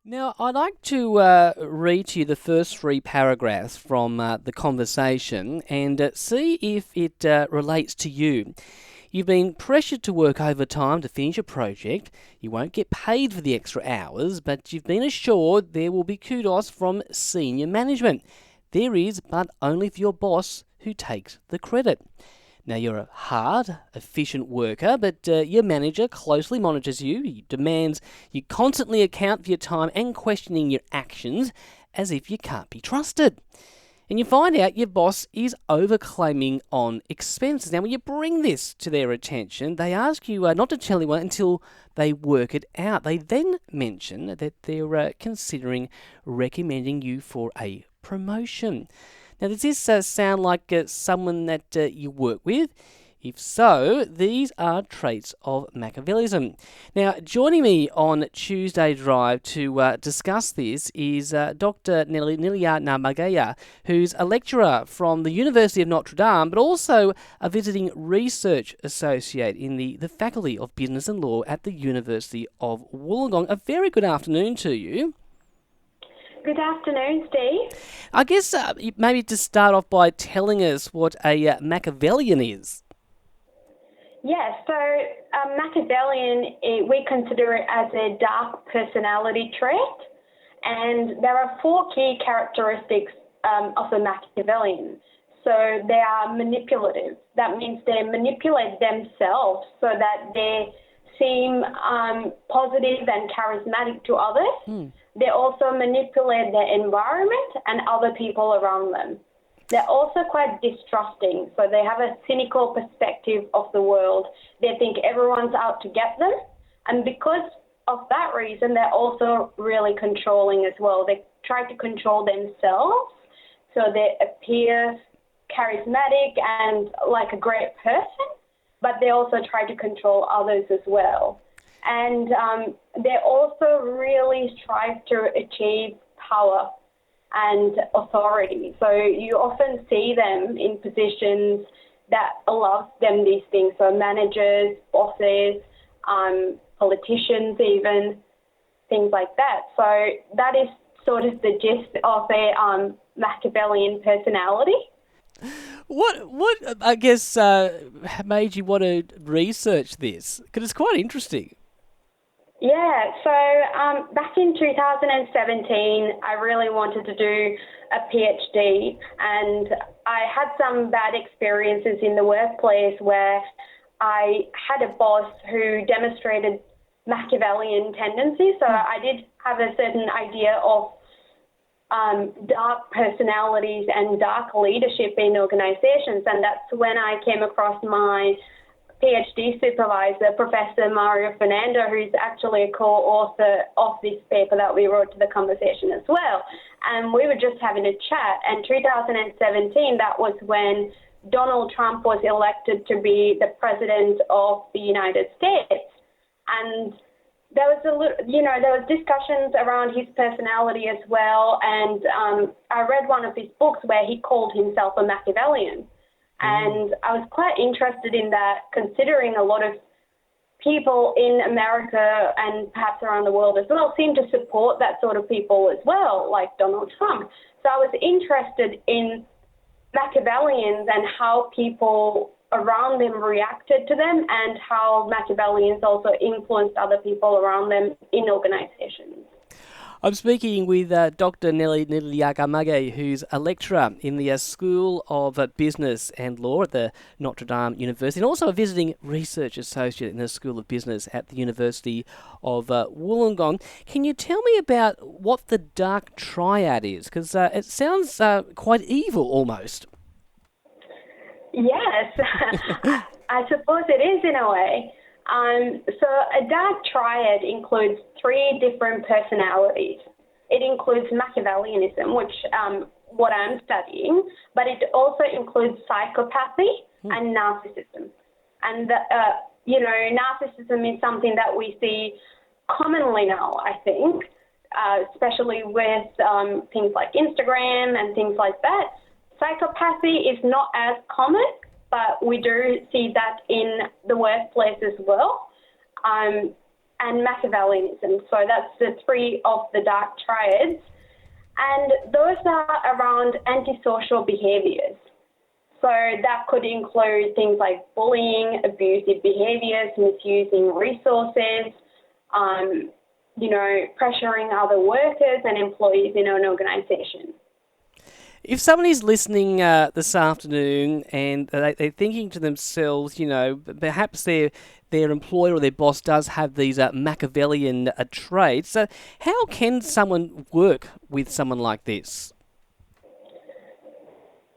Now, I'd like to read to you the first three paragraphs from the conversation and see if it relates to you. You've been pressured to work overtime to finish a project. You won't get paid for the extra hours, but you've been assured there will be kudos from senior management. There is, but only for your boss who takes the credit. Now, you're a hard, efficient worker, but your manager closely monitors you. He demands you constantly account for your time and questioning your actions as if you can't be trusted. And you find out your boss is overclaiming on expenses. Now, when you bring this to their attention, they ask you not to tell anyone until they work it out. They then mention that they're considering recommending you for a promotion. Now, does this sound like someone that you work with? If so, these are traits of Machiavellism. Now, joining me on Tuesday Drive to discuss this is Dr. Nelia Namagaya, who's a lecturer from the University of Notre Dame, but also a visiting research associate in the Faculty of Business and Law at the University of Wollongong. A very good afternoon to you. Good afternoon, Steve. I guess maybe to start off by telling us what a Machiavellian is. Yes, so Machiavellian, we consider it as a dark personality trait, and there are four key characteristics of a Machiavellian. So they are manipulative. That means they manipulate themselves so that they seem positive and charismatic to others. They also manipulate their environment and other people around them. They're also quite distrusting, so they have a cynical perspective of the world. They think everyone's out to get them, and because of that reason, they're also really controlling as well. They try to control themselves, so they appear charismatic and like a great person, but they also try to control others as well. And they also really strive to achieve power and authority. So you often see them in positions that allow them these things. So managers, bosses, politicians even, things like that. So that is sort of the gist of a Machiavellian personality. What I guess made you want to research this? Because it's quite interesting. Yeah, so back in 2017, I really wanted to do a PhD, and I had some bad experiences in the workplace where I had a boss who demonstrated Machiavellian tendencies. So I did have a certain idea of dark personalities and dark leadership in organizations, and that's when I came across my PhD supervisor, Professor Mario Fernando, who's actually a co-author of this paper that we wrote to the conversation as well. And we were just having a chat. And 2017, that was when Donald Trump was elected to be the president of the United States. And there was there was discussions around his personality as well. And I read one of his books where he called himself a Machiavellian. And I was quite interested in that, considering a lot of people in America and perhaps around the world as well seem to support that sort of people as well, like Donald Trump. So I was interested in Machiavellians and how people around them reacted to them and how Machiavellians also influenced other people around them in organizations. I'm speaking with Dr. Nelly Niliakamage, who's a lecturer in the School of Business and Law at the Notre Dame University, and also a visiting research associate in the School of Business at the University of Wollongong. Can you tell me about what the dark triad is? Because it sounds quite evil almost. Yes, I suppose it is in a way. So a dark triad includes three different personalities. It includes Machiavellianism, which what I'm studying, but it also includes psychopathy and narcissism. And narcissism is something that we see commonly now, I think, especially with things like Instagram and things like that. Psychopathy is not as common, but we do see that in the workplace as well. And and Machiavellianism. So that's the three of the dark triads. And those are around antisocial behaviours. So that could include things like bullying, abusive behaviours, misusing resources, pressuring other workers and employees in an organisation. If someone is listening this afternoon and they're thinking to themselves, perhaps their employer or their boss does have these Machiavellian traits, how can someone work with someone like this?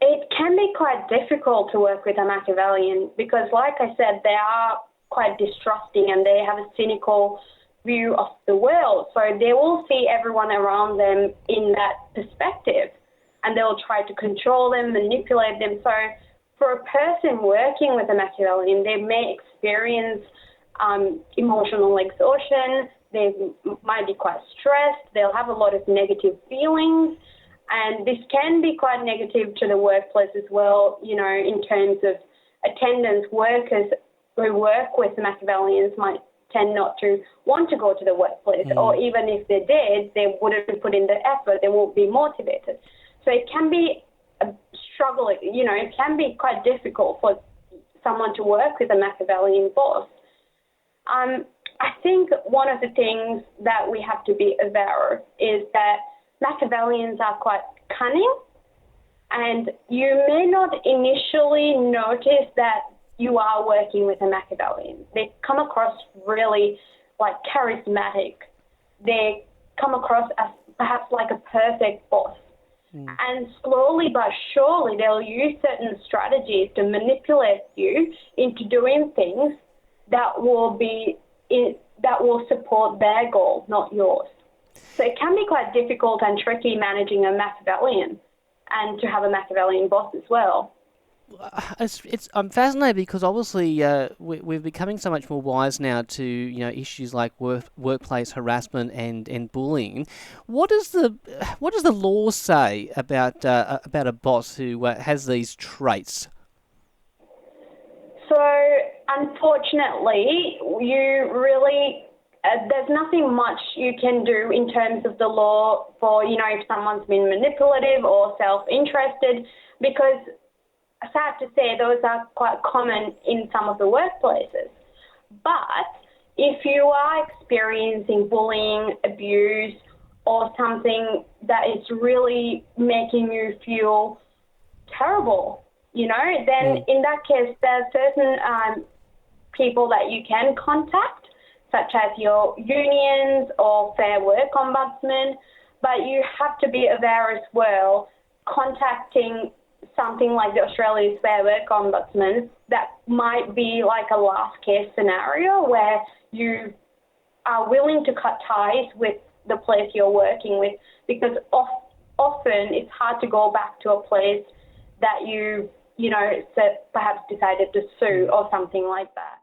It can be quite difficult to work with a Machiavellian because, like I said, they are quite distrusting and they have a cynical view of the world. So they will see everyone around them in that perspective and they'll try to control them, manipulate them. So for a person working with a Machiavellian, they may experience emotional exhaustion, they might be quite stressed, they'll have a lot of negative feelings, and this can be quite negative to the workplace as well, in terms of attendance. Workers who work with the Machiavellians might tend not to want to go to the workplace, or even if they did, they wouldn't put in the effort, they won't be motivated. So it can be a struggle, it can be quite difficult for someone to work with a Machiavellian boss. I think one of the things that we have to be aware of is that Machiavellians are quite cunning, and you may not initially notice that you are working with a Machiavellian. They come across really charismatic. They come across as perhaps like a perfect boss. And slowly but surely they'll use certain strategies to manipulate you into doing things that will support their goal, not yours. So it can be quite difficult and tricky managing a Machiavellian and to have a Machiavellian boss as well. I'm fascinated because obviously we're becoming so much more wise now to issues like workplace harassment and bullying. What does the law say about a boss who has these traits? So unfortunately, there's nothing much you can do in terms of the law for if someone's been manipulative or self-interested, because sad to say, those are quite common in some of the workplaces. But if you are experiencing bullying, abuse, or something that is really making you feel terrible, then in that case, there are certain people that you can contact, such as your unions or Fair Work Ombudsman. But you have to be aware as well, contacting something like the Australia's Fair Work Ombudsman, that might be like a last case scenario where you are willing to cut ties with the place you're working with, because often it's hard to go back to a place that you perhaps decided to sue or something like that.